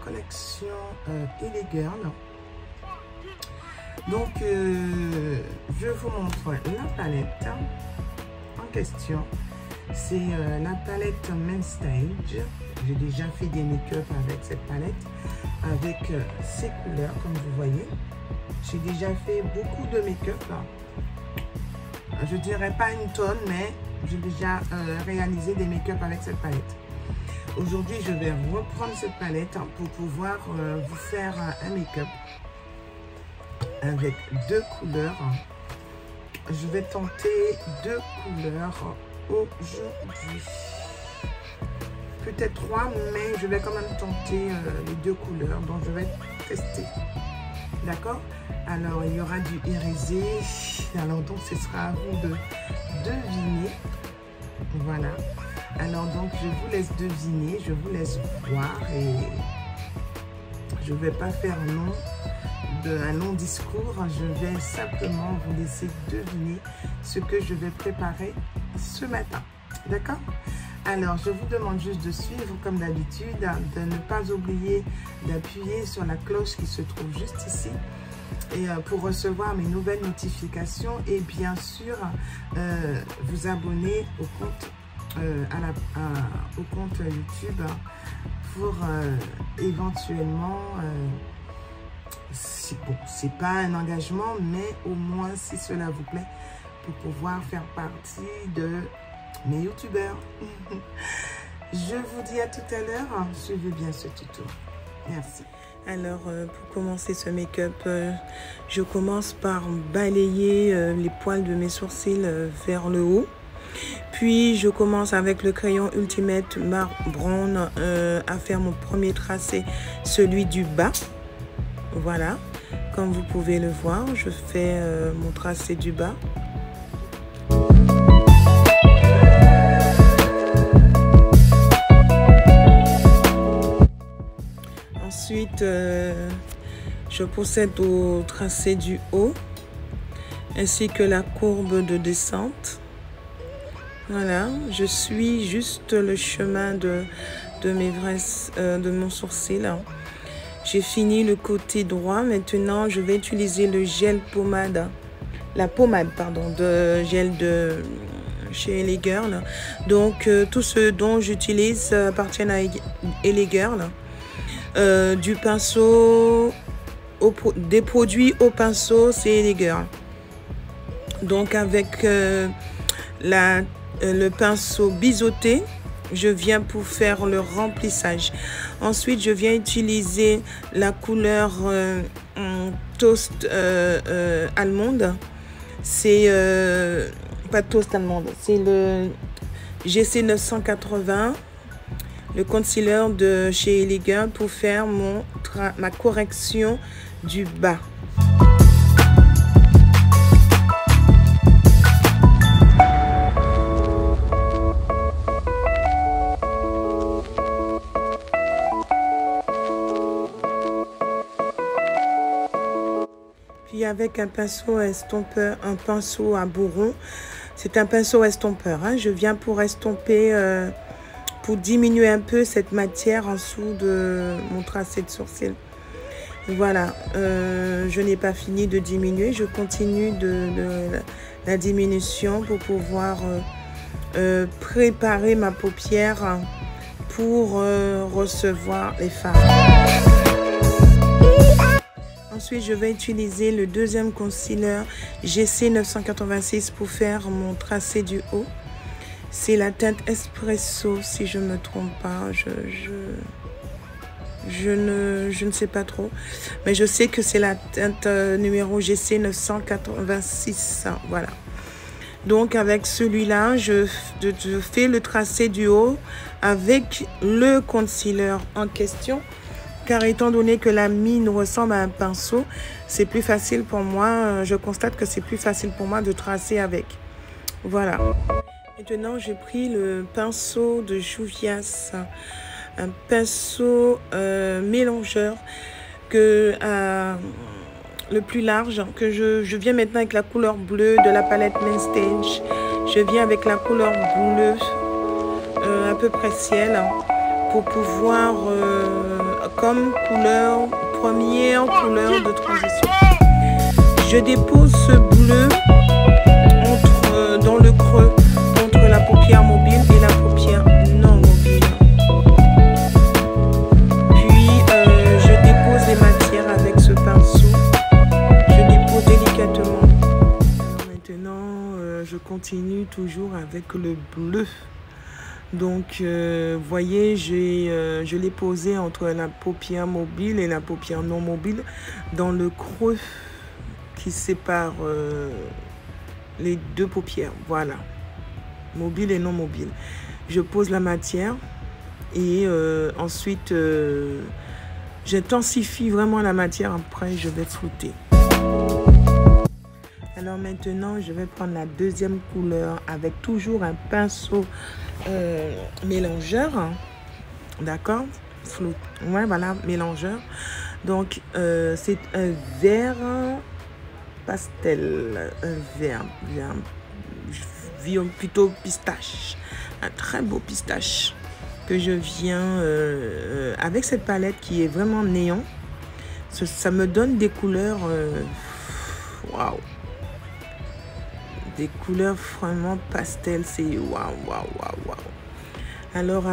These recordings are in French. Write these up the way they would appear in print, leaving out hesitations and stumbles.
collection LA Girl. Donc, je vous montre la palette en question. C'est la palette Main Stage. J'ai déjà fait des make-up avec cette palette, avec ces couleurs, comme vous voyez. J'ai déjà fait beaucoup de make-up. Je dirais pas une tonne, mais j'ai déjà réalisé des make-up avec cette palette. Aujourd'hui, je vais reprendre cette palette pour pouvoir vous faire un make-up avec deux couleurs. Je vais tenter deux couleurs aujourd'hui. Peut-être trois, mais je vais quand même tenter les deux couleurs. Donc, je vais tester. D'accord? Alors, il y aura du irisé. Alors, donc, ce sera à vous de deviner. Voilà. Alors, donc, je vous laisse deviner. Je vous laisse voir. Et je ne vais pas faire un long discours. Je vais simplement vous laisser deviner ce que je vais préparer ce matin. D'accord? Alors, je vous demande juste de suivre comme d'habitude, de ne pas oublier d'appuyer sur la cloche qui se trouve juste ici et pour recevoir mes nouvelles notifications et bien sûr vous abonner au compte, au compte YouTube pour éventuellement, bon, c'est pas un engagement, mais au moins si cela vous plaît, pour pouvoir faire partie de mes youtubeurs. Je vous dis à tout à l'heure. Suivez bien ce tuto. Merci. Alors, pour commencer ce make-up, je commence par balayer les poils de mes sourcils vers le haut. Puis, je commence avec le crayon Ultimate Marc Brown à faire mon premier tracé, celui du bas. Voilà. Comme vous pouvez le voir, je fais mon tracé du bas. Ensuite, je procède au tracé du haut, ainsi que la courbe de descente. Voilà, je suis juste le chemin de mon sourcil. J'ai fini le côté droit. Maintenant, je vais utiliser le gel pommade, la pommade, pardon, de gel de chez LA Girl. Donc, tout ce dont j'utilise appartient à LA Girl. Du pinceau, des produits au pinceau, c'est LA Girl. Donc avec le pinceau biseauté, je viens pour faire le remplissage. Ensuite, je viens utiliser la couleur Toast allemande. C'est pas Toast allemande, c'est le GC 980. Le concealer de chez LA Girl pour faire ma correction du bas. Puis avec un pinceau estompeur, un pinceau à bourron, c'est un pinceau estompeur. Hein. Je viens pour estomper, pour diminuer un peu cette matière en dessous de mon tracé de sourcil. Voilà, je n'ai pas fini de diminuer, je continue la diminution pour pouvoir préparer ma paupière pour recevoir les fards. Ensuite, je vais utiliser le deuxième concealer GC 986 pour faire mon tracé du haut. C'est la teinte Espresso, si je ne me trompe pas. Je ne sais pas trop. Mais je sais que c'est la teinte numéro GC 986. Voilà. Donc, avec celui-là, je fais le tracé du haut avec le concealer en question. Car étant donné que la mine ressemble à un pinceau, c'est plus facile pour moi. Je constate que c'est plus facile pour moi de tracer avec. Voilà. Maintenant, j'ai pris le pinceau de Juvia's, un pinceau mélangeur le plus large, que je viens maintenant avec la couleur bleue de la palette Main Stage. Je viens avec la couleur bleue à peu près ciel pour pouvoir comme couleur, première couleur de transition. Je dépose ce bleu dans le creux entre la paupière mobile et la paupière non mobile. Puis je dépose les matières avec ce pinceau. Je dépose délicatement. Alors maintenant, je continue toujours avec le bleu. Donc, voyez, je l'ai posé entre la paupière mobile et la paupière non mobile dans le creux qui sépare les deux paupières. Voilà, mobile et non mobile. Je pose la matière et ensuite, j'intensifie vraiment la matière. Après, je vais flouter. Alors maintenant, je vais prendre la deuxième couleur avec toujours un pinceau mélangeur. D'accord? Ouais, voilà, mélangeur. Donc, c'est un vert pastel. Un vert plutôt pistache. Un très beau pistache que je viens avec cette palette qui est vraiment néon. Ça me donne des couleurs... waouh! Des couleurs vraiment pastel, c'est waouh, waouh, waouh, waouh. Alors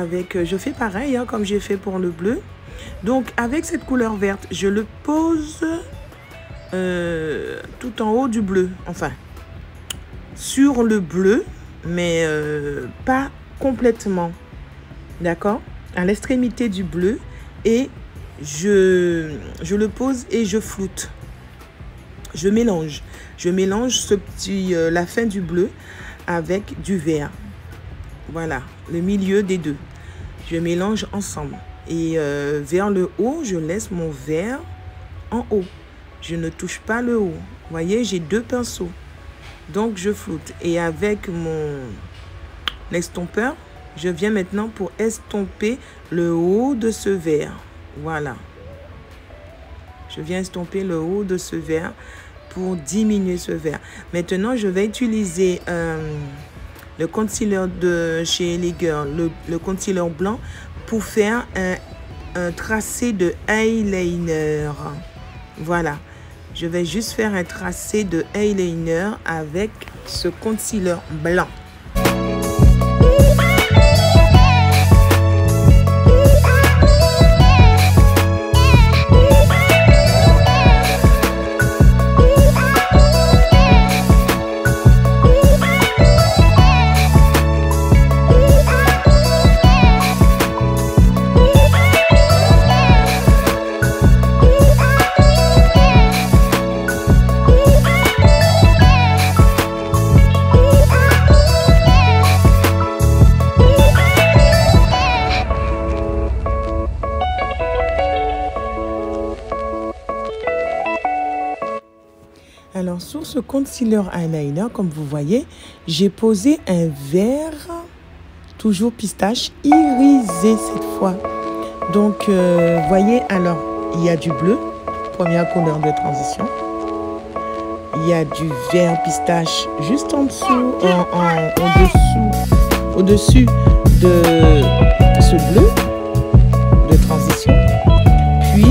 je fais pareil hein, comme j'ai fait pour le bleu. Donc avec cette couleur verte, je le pose tout en haut du bleu. Enfin, sur le bleu, mais pas complètement. D'accord? À l'extrémité du bleu. Et je le pose et je floute. Je mélange la fin du bleu avec du vert. Voilà, le milieu des deux. Je mélange ensemble. Et vers le haut, je laisse mon vert en haut. Je ne touche pas le haut. Vous voyez, j'ai deux pinceaux. Donc, je floute. Et avec mon estompeur, je viens maintenant pour estomper le haut de ce vert. Voilà. Je viens estomper le haut de ce vert pour diminuer ce vert. Maintenant, je vais utiliser le concealer de chez Ellie Girl, le concealer blanc, pour faire un tracé de eyeliner. Voilà. Je vais juste faire un tracé de eyeliner avec ce concealer blanc. Alors, sur ce concealer eyeliner, comme vous voyez, j'ai posé un vert, toujours pistache, irisé cette fois. Donc, voyez, alors, il y a du bleu, première couleur de transition. Il y a du vert pistache juste en dessous, au-dessus de ce bleu de transition. Puis,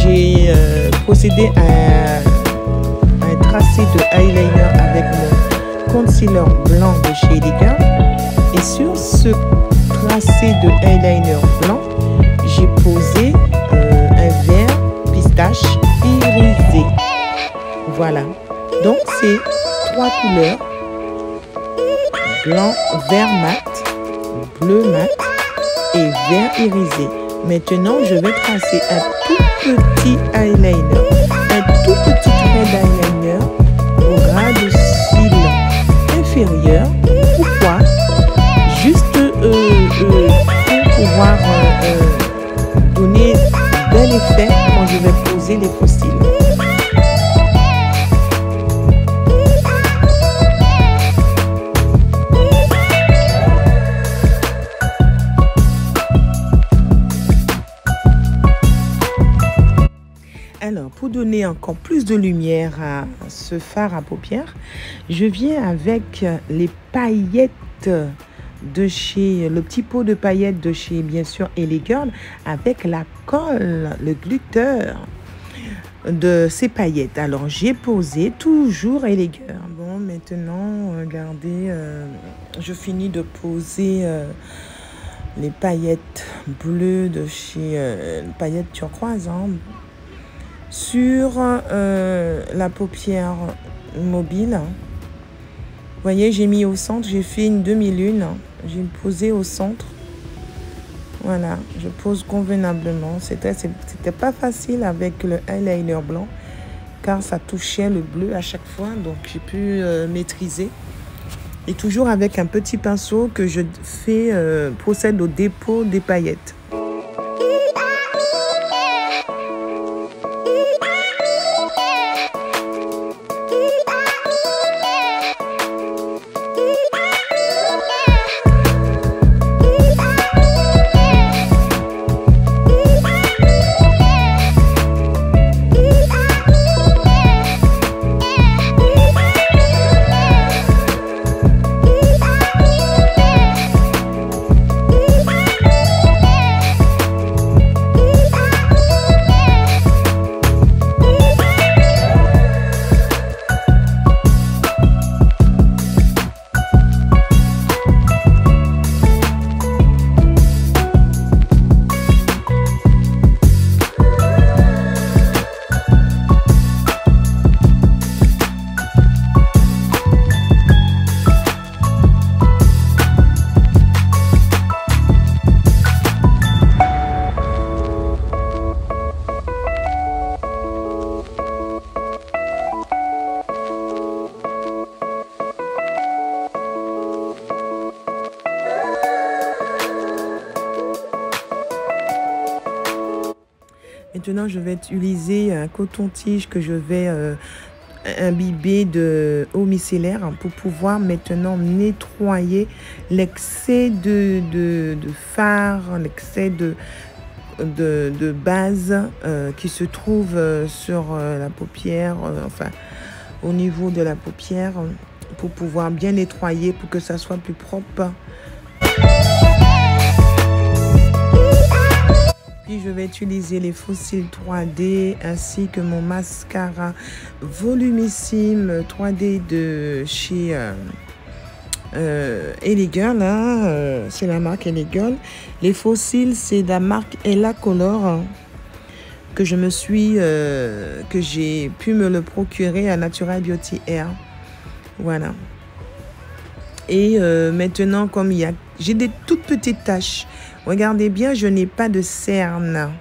j'ai procédé à tracé de eyeliner avec mon concealer blanc de chez Ellie Girl. Et sur ce tracé de eyeliner blanc, j'ai posé un vert pistache irisé. Voilà. Donc, c'est trois couleurs. Blanc, vert mat, bleu mat et vert irisé. Maintenant, je vais tracer un tout petit eyeliner. Un tout petit trait d'eyeliner au ras de cils inférieur. Pourquoi? Juste pour pouvoir donner un bel effet quand je vais poser les faux cils. Alors, pour donner encore plus de lumière à ce fard à paupières, je viens avec les paillettes de chez le petit pot de paillettes de chez bien sûr LA Girl avec la colle, le glitter de ces paillettes. Alors j'ai posé toujours LA Girl. Bon, maintenant regardez, je finis de poser les paillettes bleues de chez paillettes turquoise sur la paupière mobile. Vous voyez, j'ai mis au centre, j'ai fait une demi-lune, j'ai posé au centre. Voilà, je pose convenablement. C'était pas facile avec le eyeliner blanc car ça touchait le bleu à chaque fois, donc j'ai pu maîtriser. Et toujours avec un petit pinceau que je fais procède au dépôt des paillettes. Maintenant, je vais utiliser un coton-tige que je vais imbiber de eau micellaire pour pouvoir maintenant nettoyer l'excès de fard, l'excès de base qui se trouve sur la paupière, enfin au niveau de la paupière, pour pouvoir bien nettoyer pour que ça soit plus propre. Je vais utiliser les faux cils 3D ainsi que mon mascara volumissime 3D de chez LA Girl. C'est la marque LA Girl. Les faux cils, c'est de la marque Ella Color que j'ai pu me le procurer à Natural Beauty Air. Voilà. Et maintenant, comme j'ai des toutes petites taches. Regardez bien, je n'ai pas de cernes,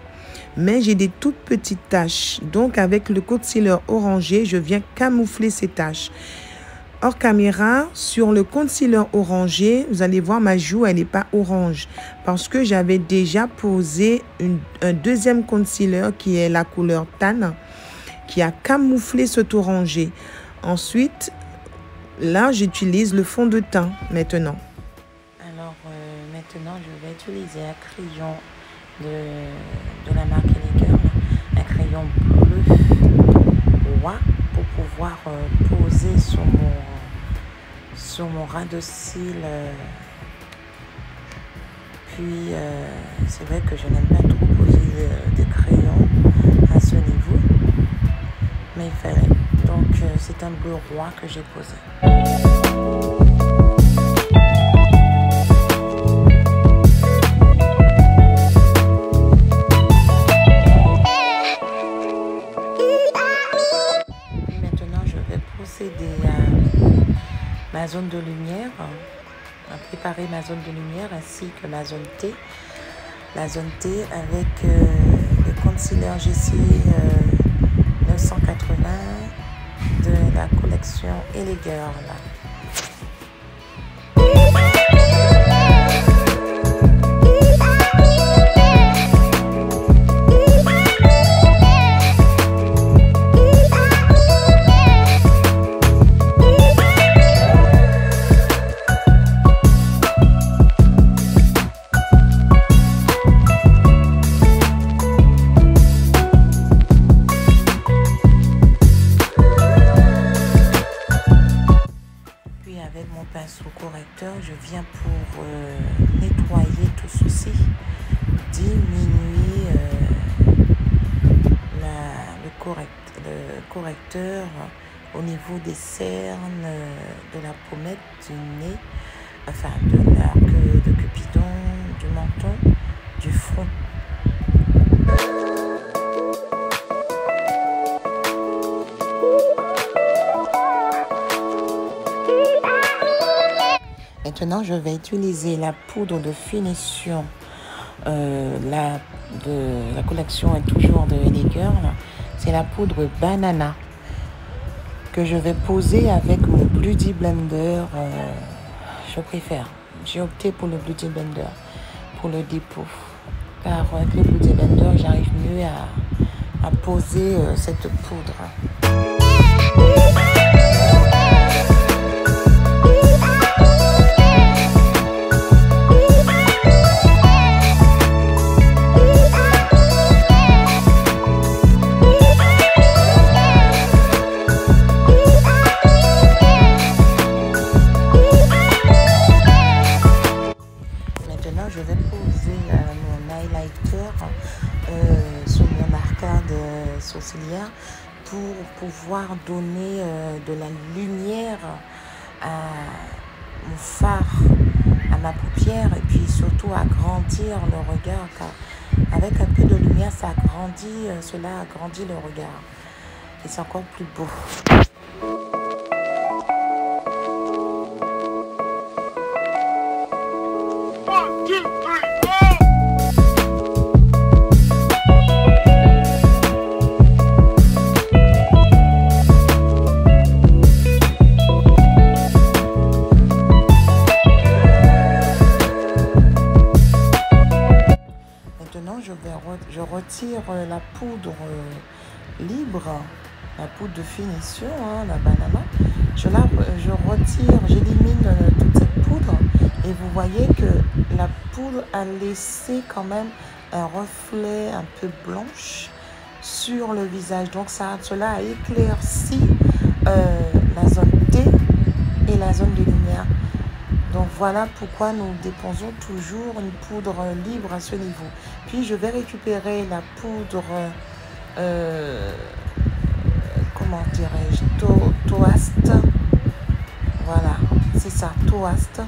mais j'ai des toutes petites taches. Donc, avec le concealer orangé, je viens camoufler ces taches. Hors caméra, sur le concealer orangé, vous allez voir ma joue, elle n'est pas orange. Parce que j'avais déjà posé un deuxième concealer qui est la couleur tan, qui a camouflé cet orangé. Ensuite, là, j'utilise le fond de teint maintenant. Maintenant, je vais utiliser un crayon de la marque LA Girl, un crayon bleu roi pour pouvoir poser sur mon ras de cils. Puis, c'est vrai que je n'aime pas trop poser des crayons à ce niveau, mais il fallait. Donc, c'est un bleu roi que j'ai posé. Ma zone de lumière, préparer ma zone de lumière ainsi que ma zone T. La zone T avec le concealer GC 980 de la collection LA Girl. Je viens pour correcteur au niveau des cernes, de la pommette, du nez, enfin de l'arc de Cupidon, du menton, du front. Maintenant, je vais utiliser la poudre de finition. De la collection est toujours de LA Girl. C'est la poudre banana que je vais poser avec mon Beauty Blender. Je préfère. J'ai opté pour le Beauty Blender pour le dépôt. Car avec le Beauty Blender, j'arrive mieux à poser cette poudre. Je vais poser mon highlighter sur mon arcade sourcilière pour pouvoir donner de la lumière à mon phare, à ma paupière et puis surtout agrandir le regard car avec un peu de lumière cela agrandit le regard et c'est encore plus beau. Je retire la poudre libre, la poudre de finition, la banana. Je retire, j'élimine toute cette poudre et vous voyez que la poudre a laissé quand même un reflet un peu blanche sur le visage. Donc cela a éclairci la zone T et la zone de lumière. Donc voilà pourquoi nous dépensons toujours une poudre libre à ce niveau. Puis je vais récupérer la poudre, comment dirais-je, Toast. Voilà, c'est ça, Toast.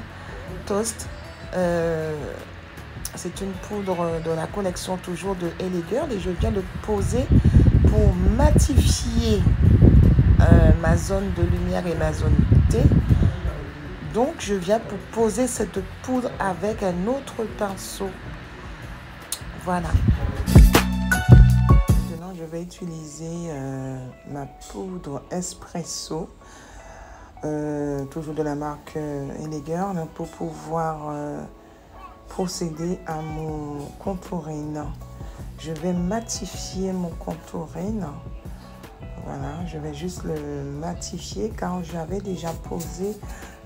C'est une poudre de la collection toujours de LA Girl et je viens de poser pour matifier ma zone de lumière et ma zone T. Donc, je viens pour poser cette poudre avec un autre pinceau. Voilà. Maintenant, je vais utiliser ma poudre Espresso, toujours de la marque LA Girl, pour pouvoir procéder à mon contouring. Je vais matifier mon contouring. Voilà, je vais juste le matifier car j'avais déjà posé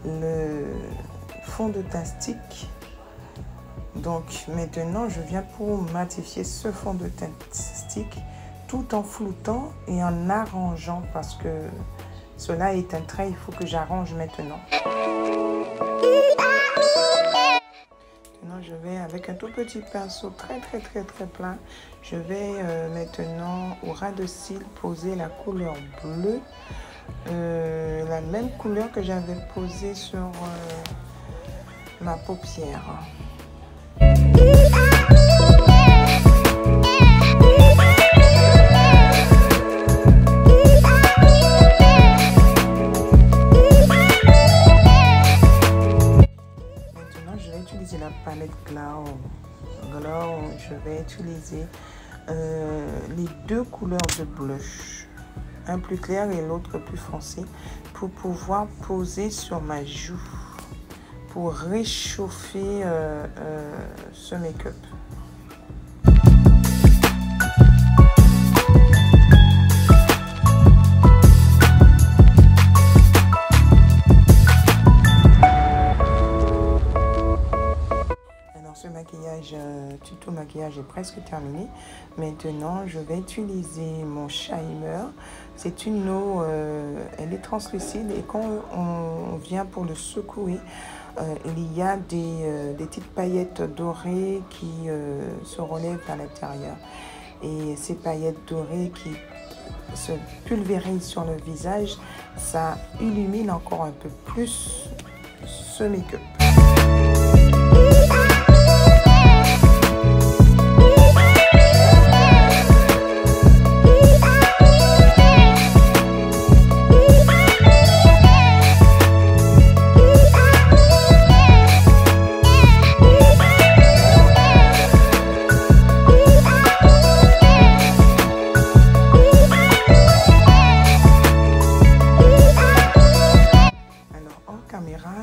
le fond de teint stick. Donc maintenant je viens pour matifier ce fond de teint stick tout en floutant et en arrangeant parce que cela est un trait, il faut que j'arrange maintenant. Maintenant je vais avec un tout petit pinceau très plat, je vais maintenant au ras de cils poser la couleur bleue. La même couleur que j'avais posée sur ma paupière. Maintenant, je vais utiliser la palette Glow. Je vais utiliser les deux couleurs de blush. Un plus clair et l'autre plus foncé pour pouvoir poser sur ma joue pour réchauffer ce make-up. Alors ce maquillage, tuto maquillage est presque terminé. Maintenant je vais utiliser mon Shimer. C'est une eau, elle est translucide et quand on vient pour le secouer, il y a des petites paillettes dorées qui se relèvent à l'intérieur. Et ces paillettes dorées qui se pulvérise sur le visage, ça illumine encore un peu plus ce make-up.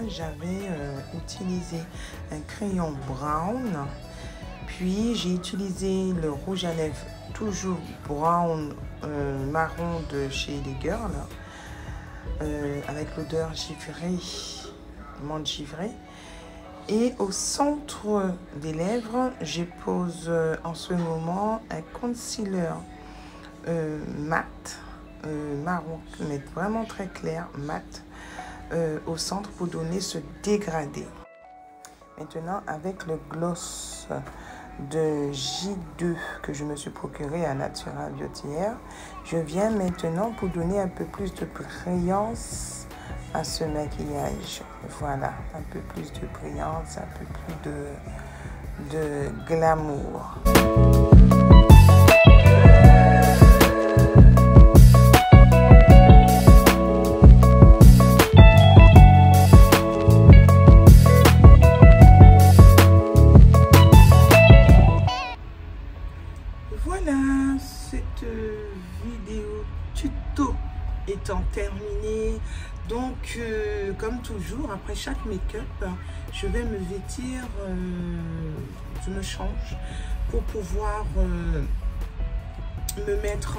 J'avais utilisé un crayon brown, puis j'ai utilisé le rouge à lèvres toujours brown marron de chez les Girls avec l'odeur givrée, menthe givrée. Et au centre des lèvres, je pose en ce moment un concealer mat, marron, mais vraiment très clair, mat, au centre pour donner ce dégradé. Maintenant, avec le gloss de J2 que je me suis procuré à Natural Beauty Air, je viens maintenant pour donner un peu plus de brillance à ce maquillage. Voilà, un peu plus de brillance, un peu plus de glamour. Voilà, cette vidéo tuto étant terminée. Donc, comme toujours, après chaque make-up, je vais me vêtir, je me change pour pouvoir me mettre,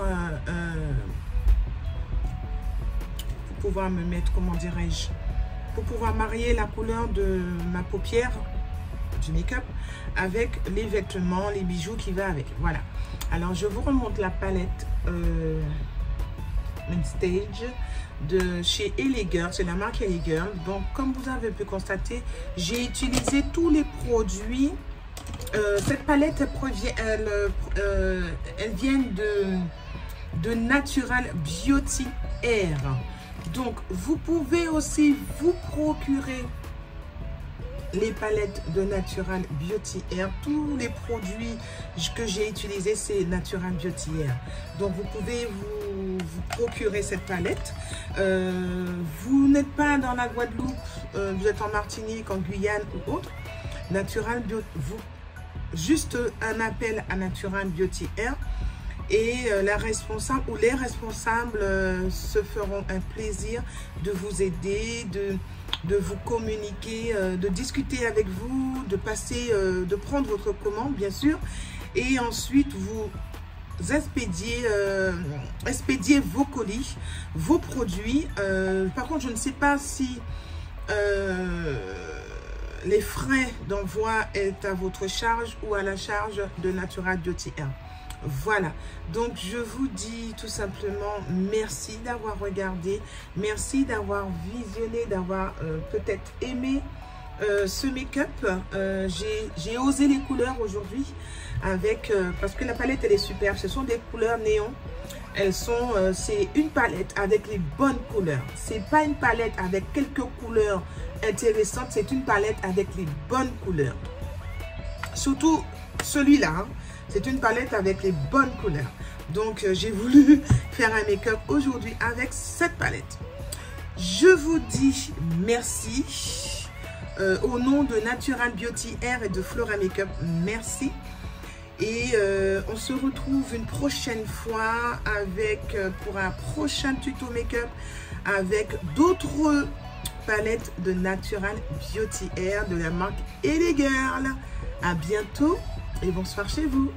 comment dirais-je, pour pouvoir marier la couleur de ma paupière du make-up avec les vêtements, les bijoux qui va avec. Voilà. Alors, je vous remonte la palette Main Stage de chez LA Girl, c'est la marque LA Girl. Donc, comme vous avez pu constater, j'ai utilisé tous les produits. Cette palette, elle vient de Natural Beauty Air. Donc, vous pouvez aussi vous procurer les palettes de Natural Beauty Air. Tous les produits que j'ai utilisés, c'est Natural Beauty Air. Donc, vous pouvez vous procurer cette palette. Vous n'êtes pas dans la Guadeloupe, vous êtes en Martinique, en Guyane ou autre. Natural Beauty, juste un appel à Natural Beauty Air. Et la responsable ou les responsables se feront un plaisir de vous aider, de vous communiquer, de discuter avec vous, de passer, de prendre votre commande bien sûr, et ensuite vous expédier vos colis, vos produits. Par contre, je ne sais pas si les frais d'envoi est à votre charge ou à la charge de Natural Beauty Air. Voilà, donc je vous dis tout simplement merci d'avoir regardé, merci d'avoir visionné, d'avoir peut-être aimé ce make-up. J'ai osé les couleurs aujourd'hui avec parce que la palette elle est superbe, ce sont des couleurs néon. Elles sont, c'est une palette avec les bonnes couleurs. C'est pas une palette avec quelques couleurs intéressantes, c'est une palette avec les bonnes couleurs. Surtout celui-là, hein. C'est une palette avec les bonnes couleurs. Donc, j'ai voulu faire un make-up aujourd'hui avec cette palette. Je vous dis merci. Au nom de Natural Beauty Air et de Flora Makeup, merci. Et on se retrouve une prochaine fois avec, pour un prochain tuto make-up avec d'autres palettes de Natural Beauty Air de la marque LA Girl. À bientôt et bonsoir chez vous.